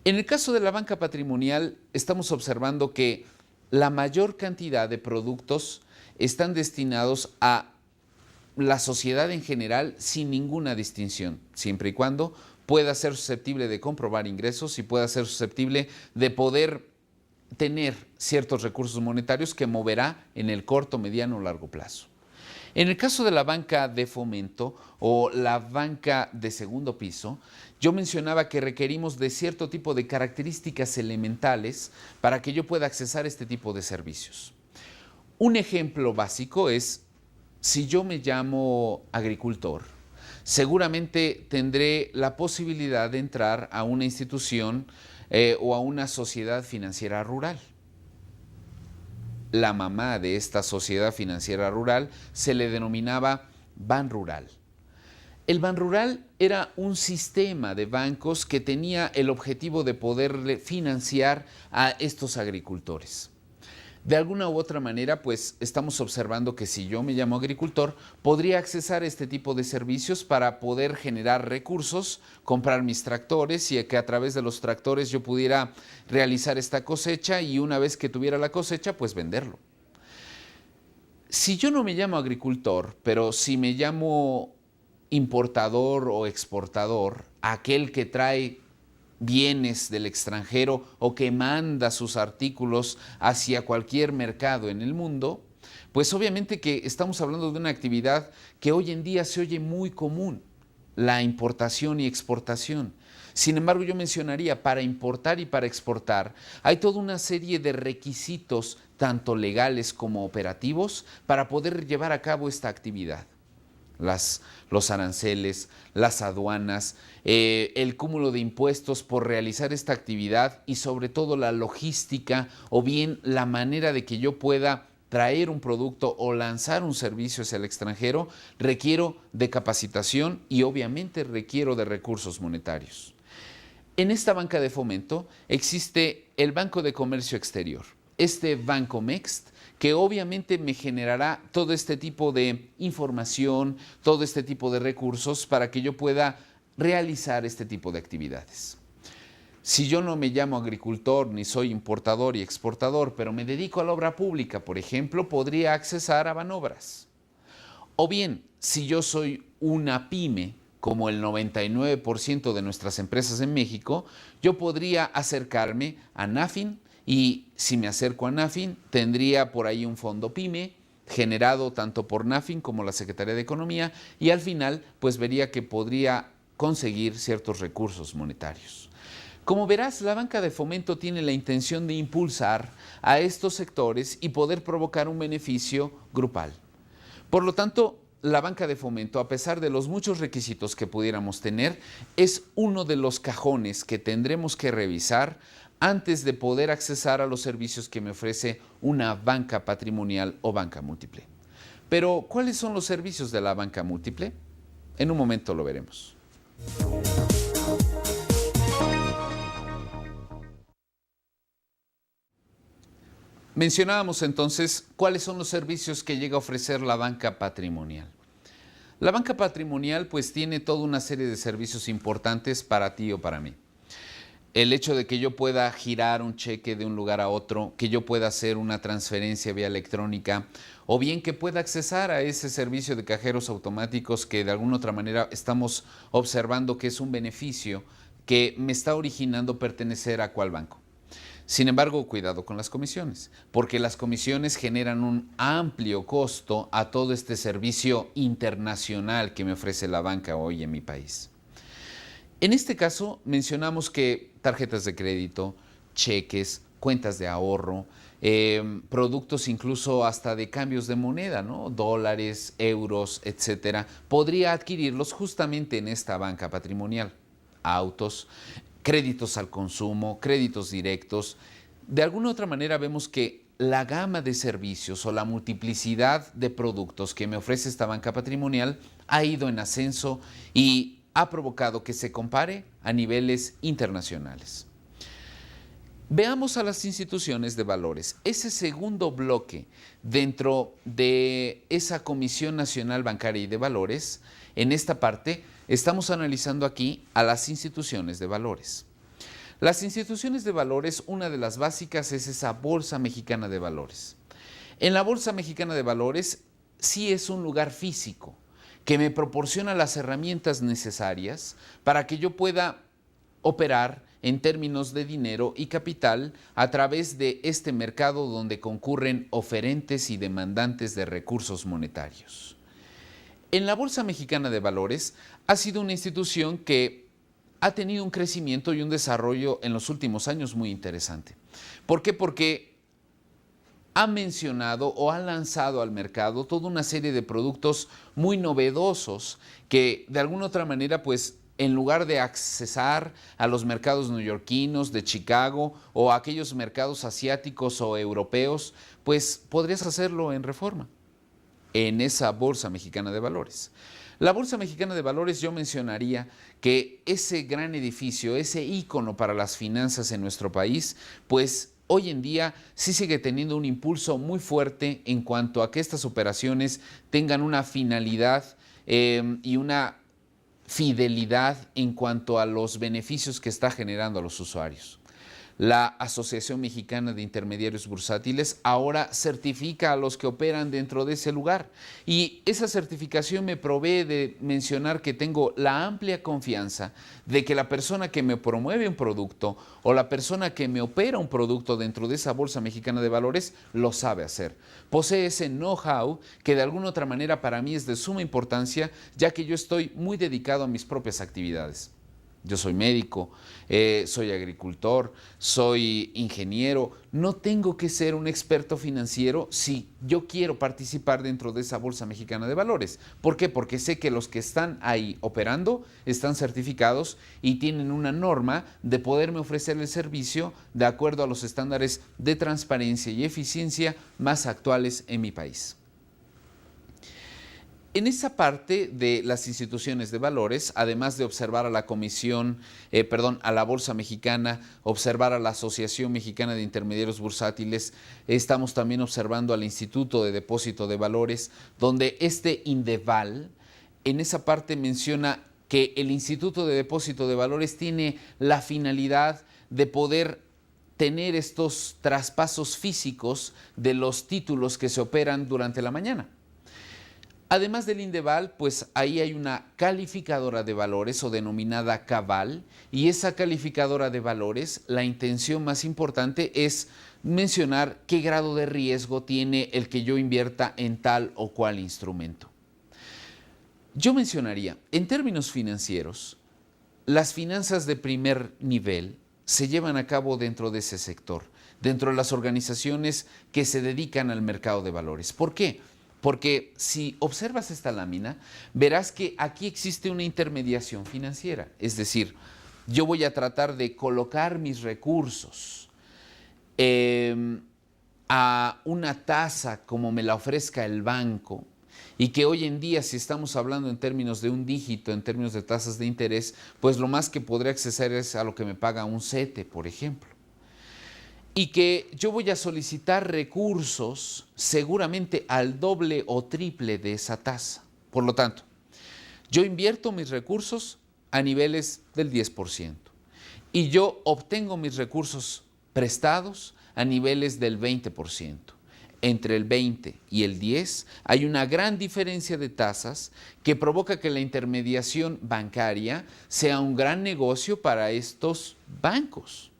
En el caso de la banca patrimonial, estamos observando que la mayor cantidad de productos están destinados a la sociedad en general sin ninguna distinción, siempre y cuando pueda ser susceptible de comprobar ingresos y pueda ser susceptible de poder tener ciertos recursos monetarios que moverá en el corto, mediano o largo plazo. En el caso de la banca de fomento o la banca de segundo piso, yo mencionaba que requerimos de cierto tipo de características elementales para que yo pueda accesar este tipo de servicios. Un ejemplo básico es, si yo me llamo agricultor, seguramente tendré la posibilidad de entrar a una institución o a una sociedad financiera rural. La mamá de esta sociedad financiera rural se le denominaba Ban Rural. El Ban Rural era un sistema de bancos que tenía el objetivo de poder financiar a estos agricultores. De alguna u otra manera, pues estamos observando que si yo me llamo agricultor, podría accesar a este tipo de servicios para poder generar recursos, comprar mis tractores y que a través de los tractores yo pudiera realizar esta cosecha y una vez que tuviera la cosecha, pues venderlo. Si yo no me llamo agricultor, pero si me llamo importador o exportador, aquel que trae bienes del extranjero o que manda sus artículos hacia cualquier mercado en el mundo, pues obviamente que estamos hablando de una actividad que hoy en día se oye muy común, la importación y exportación. Sin embargo, yo mencionaría, para importar y para exportar, hay toda una serie de requisitos, tanto legales como operativos, para poder llevar a cabo esta actividad. Los aranceles, las aduanas, el cúmulo de impuestos por realizar esta actividad y sobre todo la logística o bien la manera de que yo pueda traer un producto o lanzar un servicio hacia el extranjero, requiero de capacitación y obviamente requiero de recursos monetarios. En esta banca de fomento existe el Banco de Comercio Exterior, este Banco Mext, que obviamente me generará todo este tipo de información, todo este tipo de recursos para que yo pueda realizar este tipo de actividades. Si yo no me llamo agricultor ni soy importador y exportador, pero me dedico a la obra pública, por ejemplo, podría accesar a Banobras. O bien, si yo soy una pyme, como el 99% de nuestras empresas en México, yo podría acercarme a NAFIN, y si me acerco a NAFIN, tendría por ahí un fondo PYME generado tanto por NAFIN como la Secretaría de Economía y al final pues vería que podría conseguir ciertos recursos monetarios. Como verás, la banca de fomento tiene la intención de impulsar a estos sectores y poder provocar un beneficio grupal. Por lo tanto, la banca de fomento, a pesar de los muchos requisitos que pudiéramos tener, es uno de los cajones que tendremos que revisar antes de poder accesar a los servicios que me ofrece una banca patrimonial o banca múltiple. Pero, ¿cuáles son los servicios de la banca múltiple? En un momento lo veremos. Mencionábamos entonces cuáles son los servicios que llega a ofrecer la banca patrimonial. La banca patrimonial pues tiene toda una serie de servicios importantes para ti o para mí. El hecho de que yo pueda girar un cheque de un lugar a otro, que yo pueda hacer una transferencia vía electrónica, o bien que pueda accesar a ese servicio de cajeros automáticos que de alguna otra manera estamos observando que es un beneficio que me está originando pertenecer a cuál banco. Sin embargo, cuidado con las comisiones, porque las comisiones generan un amplio costo a todo este servicio internacional que me ofrece la banca hoy en mi país. En este caso mencionamos que tarjetas de crédito, cheques, cuentas de ahorro, productos incluso hasta de cambios de moneda, ¿no? Dólares, euros, etcétera, podría adquirirlos justamente en esta banca patrimonial. Autos, créditos al consumo, créditos directos. De alguna otra manera vemos que la gama de servicios o la multiplicidad de productos que me ofrece esta banca patrimonial ha ido en ascenso y ha provocado que se compare a niveles internacionales. Veamos a las instituciones de valores. Ese segundo bloque dentro de esa Comisión Nacional Bancaria y de Valores, en esta parte estamos analizando aquí a las instituciones de valores. Las instituciones de valores, una de las básicas es esa Bolsa Mexicana de Valores. En la Bolsa Mexicana de Valores sí es un lugar físico que me proporciona las herramientas necesarias para que yo pueda operar en términos de dinero y capital a través de este mercado donde concurren oferentes y demandantes de recursos monetarios. En la Bolsa Mexicana de Valores ha sido una institución que ha tenido un crecimiento y un desarrollo en los últimos años muy interesante. ¿Por qué? Porque ha mencionado o ha lanzado al mercado toda una serie de productos muy novedosos que de alguna otra manera pues en lugar de accesar a los mercados neoyorquinos, de Chicago o a aquellos mercados asiáticos o europeos, pues podrías hacerlo en Reforma, en esa Bolsa Mexicana de Valores. La Bolsa Mexicana de Valores yo mencionaría que ese gran edificio, ese ícono para las finanzas en nuestro país, pues hoy en día sí sigue teniendo un impulso muy fuerte en cuanto a que estas operaciones tengan una finalidad y una fidelidad en cuanto a los beneficios que está generando a los usuarios. La Asociación Mexicana de Intermediarios Bursátiles ahora certifica a los que operan dentro de ese lugar y esa certificación me provee de mencionar que tengo la amplia confianza de que la persona que me promueve un producto o la persona que me opera un producto dentro de esa Bolsa Mexicana de Valores lo sabe hacer. Posee ese know-how que de alguna otra manera para mí es de suma importancia, ya que yo estoy muy dedicado a mis propias actividades. Yo soy médico, soy agricultor, soy ingeniero. No tengo que ser un experto financiero si yo quiero participar dentro de esa Bolsa Mexicana de Valores. ¿Por qué? Porque sé que los que están ahí operando están certificados y tienen una norma de poderme ofrecer el servicio de acuerdo a los estándares de transparencia y eficiencia más actuales en mi país. En esa parte de las instituciones de valores, además de observar a la a la Bolsa Mexicana, observar a la Asociación Mexicana de Intermediarios Bursátiles, estamos también observando al Instituto de Depósito de Valores, donde este INDEVAL, en esa parte menciona que el Instituto de Depósito de Valores tiene la finalidad de poder tener estos traspasos físicos de los títulos que se operan durante la mañana. Además del INDEVAL, pues ahí hay una calificadora de valores o denominada Caval, y esa calificadora de valores, la intención más importante es mencionar qué grado de riesgo tiene el que yo invierta en tal o cual instrumento. Yo mencionaría, en términos financieros, las finanzas de primer nivel se llevan a cabo dentro de ese sector, dentro de las organizaciones que se dedican al mercado de valores. ¿Por qué? Porque si observas esta lámina, verás que aquí existe una intermediación financiera. Es decir, yo voy a tratar de colocar mis recursos a una tasa como me la ofrezca el banco y que hoy en día, si estamos hablando en términos de un dígito, en términos de tasas de interés, pues lo más que podré acceder es a lo que me paga un CETE, por ejemplo. Y que yo voy a solicitar recursos seguramente al doble o triple de esa tasa. Por lo tanto, yo invierto mis recursos a niveles del 10% y yo obtengo mis recursos prestados a niveles del 20%. Entre el 20 y el 10 hay una gran diferencia de tasas que provoca que la intermediación bancaria sea un gran negocio para estos bancos.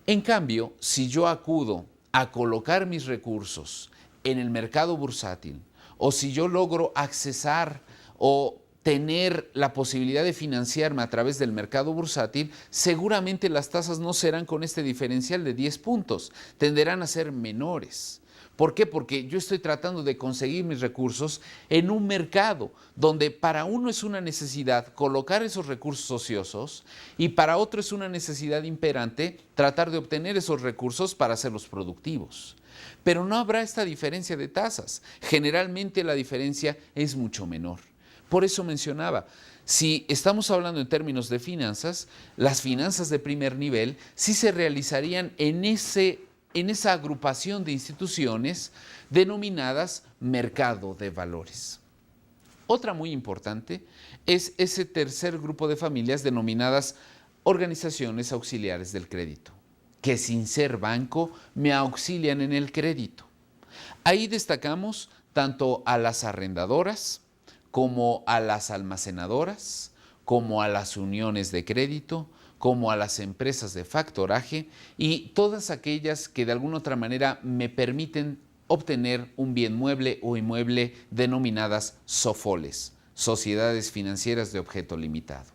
En cambio, si yo acudo a colocar mis recursos en el mercado bursátil o si yo logro accesar o tener la posibilidad de financiarme a través del mercado bursátil, seguramente las tasas no serán con este diferencial de 10 puntos, tenderán a ser menores. ¿Por qué? Porque yo estoy tratando de conseguir mis recursos en un mercado donde para uno es una necesidad colocar esos recursos ociosos y para otro es una necesidad imperante tratar de obtener esos recursos para hacerlos productivos. Pero no habrá esta diferencia de tasas. Generalmente la diferencia es mucho menor. Por eso mencionaba, si estamos hablando en términos de finanzas, las finanzas de primer nivel sí se realizarían en esa agrupación de instituciones denominadas mercado de valores. Otra muy importante es ese tercer grupo de familias denominadas organizaciones auxiliares del crédito, que sin ser banco me auxilian en el crédito. Ahí destacamos tanto a las arrendadoras, como a las almacenadoras, como a las uniones de crédito, como a las empresas de factoraje y todas aquellas que de alguna otra manera me permiten obtener un bien mueble o inmueble denominadas SOFOLES, Sociedades Financieras de Objeto Limitado.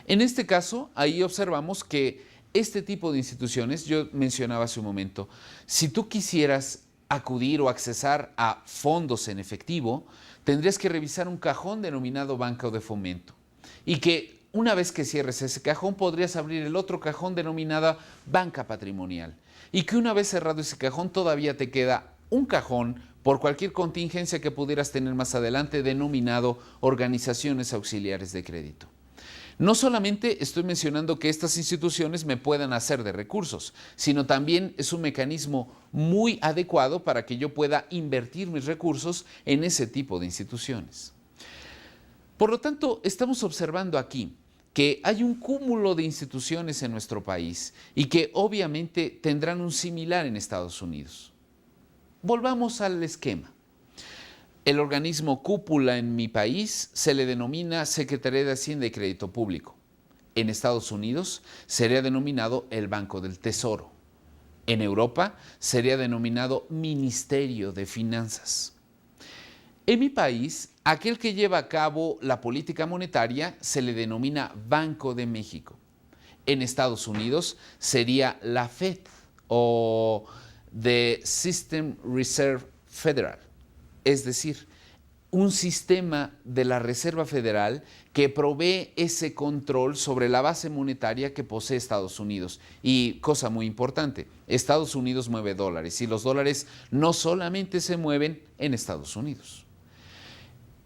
En este caso, ahí observamos que este tipo de instituciones, yo mencionaba hace un momento, si tú quisieras acudir o accesar a fondos en efectivo, tendrías que revisar un cajón denominado banca de fomento y que una vez que cierres ese cajón podrías abrir el otro cajón denominado banca patrimonial y que una vez cerrado ese cajón todavía te queda un cajón por cualquier contingencia que pudieras tener más adelante denominado organizaciones auxiliares de crédito. No solamente estoy mencionando que estas instituciones me puedan hacer de recursos, sino también es un mecanismo muy adecuado para que yo pueda invertir mis recursos en ese tipo de instituciones. Por lo tanto, estamos observando aquí que hay un cúmulo de instituciones en nuestro país y que obviamente tendrán un similar en Estados Unidos. Volvamos al esquema. El organismo cúpula en mi país se le denomina Secretaría de Hacienda y Crédito Público. En Estados Unidos sería denominado el Banco del Tesoro. En Europa sería denominado Ministerio de Finanzas. En mi país, aquel que lleva a cabo la política monetaria se le denomina Banco de México. En Estados Unidos sería la Fed o The System Reserve Federal. Es decir, un sistema de la Reserva Federal que provee ese control sobre la base monetaria que posee Estados Unidos. Y cosa muy importante, Estados Unidos mueve dólares y los dólares no solamente se mueven en Estados Unidos.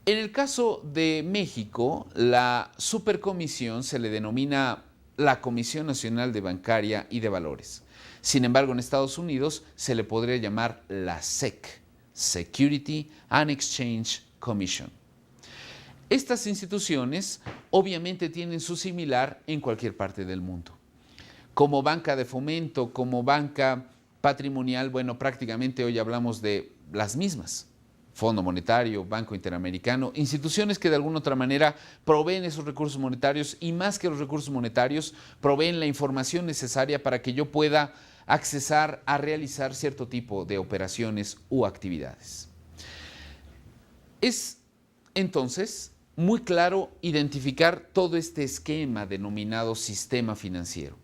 En el caso de México, la supercomisión se le denomina la Comisión Nacional de Bancaria y de Valores. Sin embargo, en Estados Unidos se le podría llamar la SEC. Security and Exchange Commission. Estas instituciones obviamente tienen su similar en cualquier parte del mundo. Como banca de fomento, como banca patrimonial, bueno, prácticamente hoy hablamos de las mismas. Fondo Monetario, Banco Interamericano, instituciones que de alguna otra manera proveen esos recursos monetarios y más que los recursos monetarios, proveen la información necesaria para que yo pueda accesar a realizar cierto tipo de operaciones u actividades. Es entonces muy claro identificar todo este esquema denominado sistema financiero.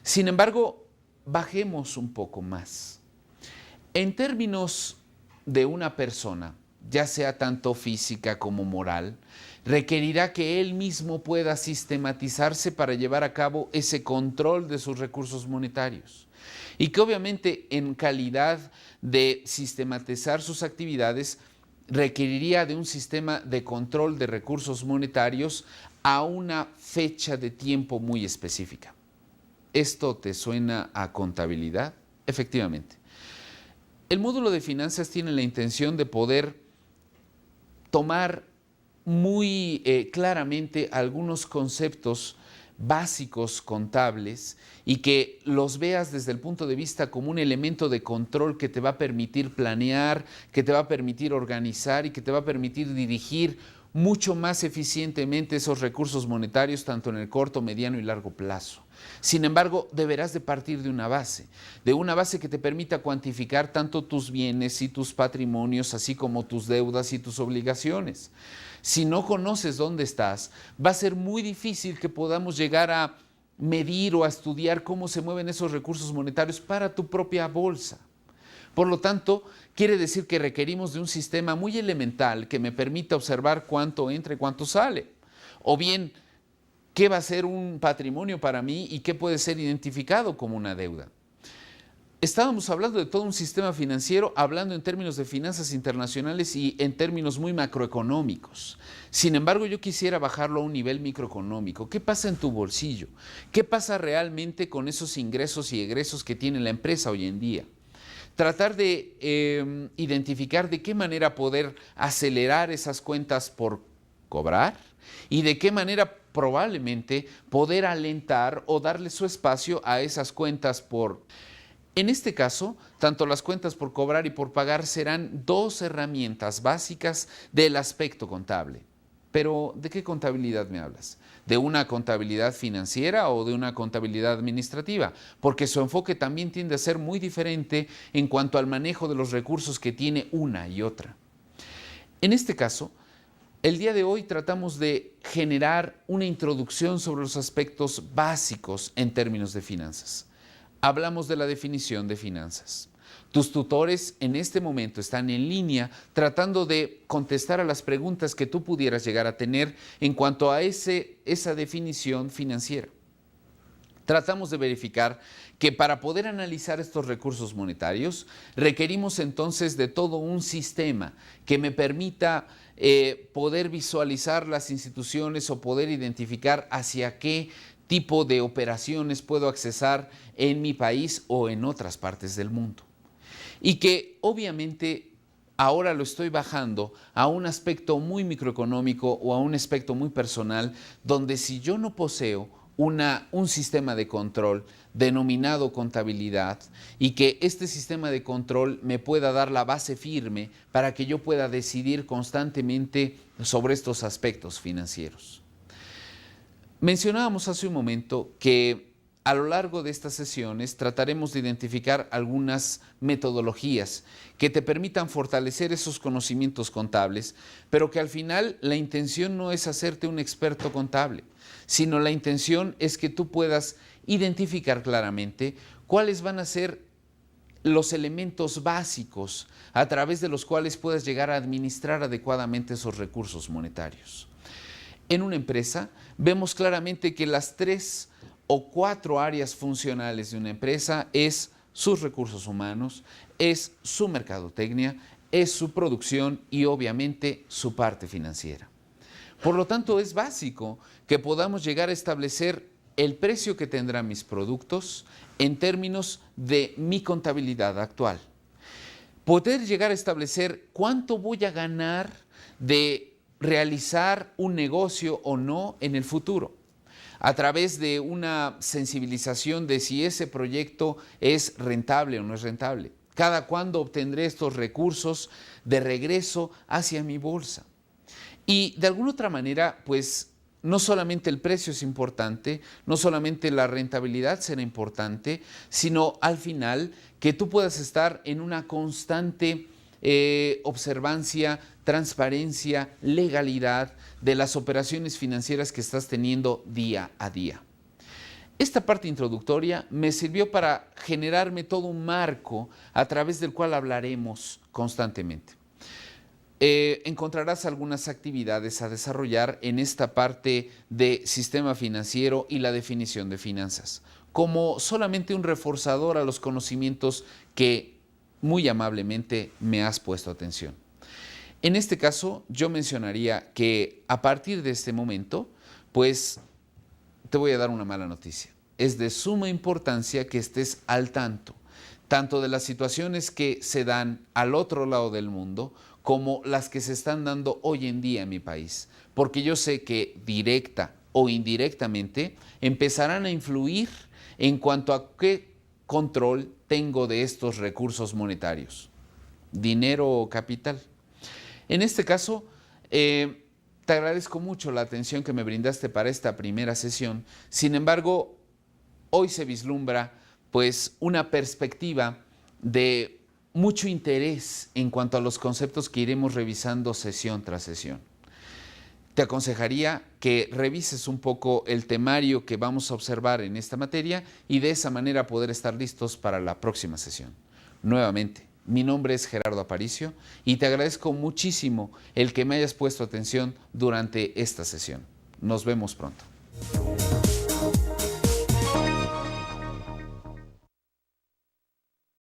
Sin embargo, bajemos un poco más. En términos de una persona, ya sea tanto física como moral, requerirá que él mismo pueda sistematizarse para llevar a cabo ese control de sus recursos monetarios. Y que obviamente en calidad de sistematizar sus actividades requeriría de un sistema de control de recursos monetarios a una fecha de tiempo muy específica. ¿Esto te suena a contabilidad? Efectivamente. El módulo de finanzas tiene la intención de poder tomar muy claramente algunos conceptos básicos contables y que los veas desde el punto de vista como un elemento de control que te va a permitir planear, que te va a permitir organizar y que te va a permitir dirigir mucho más eficientemente esos recursos monetarios tanto en el corto, mediano y largo plazo. Sin embargo, deberás de partir de una base que te permita cuantificar tanto tus bienes y tus patrimonios, así como tus deudas y tus obligaciones. Si no conoces dónde estás, va a ser muy difícil que podamos llegar a medir o a estudiar cómo se mueven esos recursos monetarios para tu propia bolsa. Por lo tanto, quiere decir que requerimos de un sistema muy elemental que me permita observar cuánto entra y cuánto sale. O bien, qué va a ser un patrimonio para mí y qué puede ser identificado como una deuda. Estábamos hablando de todo un sistema financiero, hablando en términos de finanzas internacionales y en términos muy macroeconómicos. Sin embargo, yo quisiera bajarlo a un nivel microeconómico. ¿Qué pasa en tu bolsillo? ¿Qué pasa realmente con esos ingresos y egresos que tiene la empresa hoy en día? Tratar de identificar de qué manera poder acelerar esas cuentas por cobrar y de qué manera probablemente poder alentar o darle su espacio a esas cuentas por... En este caso, tanto las cuentas por cobrar y por pagar serán dos herramientas básicas del aspecto contable. Pero, ¿de qué contabilidad me hablas? ¿De una contabilidad financiera o de una contabilidad administrativa? Porque su enfoque también tiende a ser muy diferente en cuanto al manejo de los recursos que tiene una y otra. En este caso, el día de hoy tratamos de generar una introducción sobre los aspectos básicos en términos de finanzas. Hablamos de la definición de finanzas. Tus tutores en este momento están en línea tratando de contestar a las preguntas que tú pudieras llegar a tener en cuanto a esa definición financiera. Tratamos de verificar que para poder analizar estos recursos monetarios requerimos entonces de todo un sistema que me permita poder visualizar las instituciones o poder identificar hacia qué tipo de operaciones puedo accesar en mi país o en otras partes del mundo. Y que obviamente ahora lo estoy bajando a un aspecto muy microeconómico o a un aspecto muy personal, donde si yo no poseo un sistema de control denominado contabilidad y que este sistema de control me pueda dar la base firme para que yo pueda decidir constantemente sobre estos aspectos financieros. Mencionábamos hace un momento que a lo largo de estas sesiones trataremos de identificar algunas metodologías que te permitan fortalecer esos conocimientos contables, pero que al final la intención no es hacerte un experto contable, sino la intención es que tú puedas identificar claramente cuáles van a ser los elementos básicos a través de los cuales puedas llegar a administrar adecuadamente esos recursos monetarios. En una empresa vemos claramente que las 3 o 4 áreas funcionales de una empresa es sus recursos humanos, es su mercadotecnia, es su producción y obviamente su parte financiera. Por lo tanto, es básico que podamos llegar a establecer el precio que tendrán mis productos en términos de mi contabilidad actual. Poder llegar a establecer cuánto voy a ganar de realizar un negocio o no en el futuro, a través de una sensibilización de si ese proyecto es rentable o no es rentable. Cada cuándo obtendré estos recursos de regreso hacia mi bolsa. Y de alguna otra manera, pues no solamente el precio es importante, no solamente la rentabilidad será importante, sino al final que tú puedas estar en una constante observancia, transparencia, legalidad de las operaciones financieras que estás teniendo día a día. Esta parte introductoria me sirvió para generarme todo un marco a través del cual hablaremos constantemente. Encontrarás algunas actividades a desarrollar en esta parte de sistema financiero y la definición de finanzas, como solamente un reforzador a los conocimientos que muy amablemente me has puesto atención. En este caso, yo mencionaría que a partir de este momento, pues te voy a dar una mala noticia. Es de suma importancia que estés al tanto de las situaciones que se dan al otro lado del mundo, como las que se están dando hoy en día en mi país, porque yo sé que directa o indirectamente empezarán a influir en cuanto a qué control tengo de estos recursos monetarios, dinero o capital. En este caso, te agradezco mucho la atención que me brindaste para esta primera sesión. Sin embargo, hoy se vislumbra pues una perspectiva de mucho interés en cuanto a los conceptos que iremos revisando sesión tras sesión. Te aconsejaría que revises un poco el temario que vamos a observar en esta materia y de esa manera poder estar listos para la próxima sesión. Nuevamente, mi nombre es Gerardo Aparicio y te agradezco muchísimo el que me hayas puesto atención durante esta sesión. Nos vemos pronto.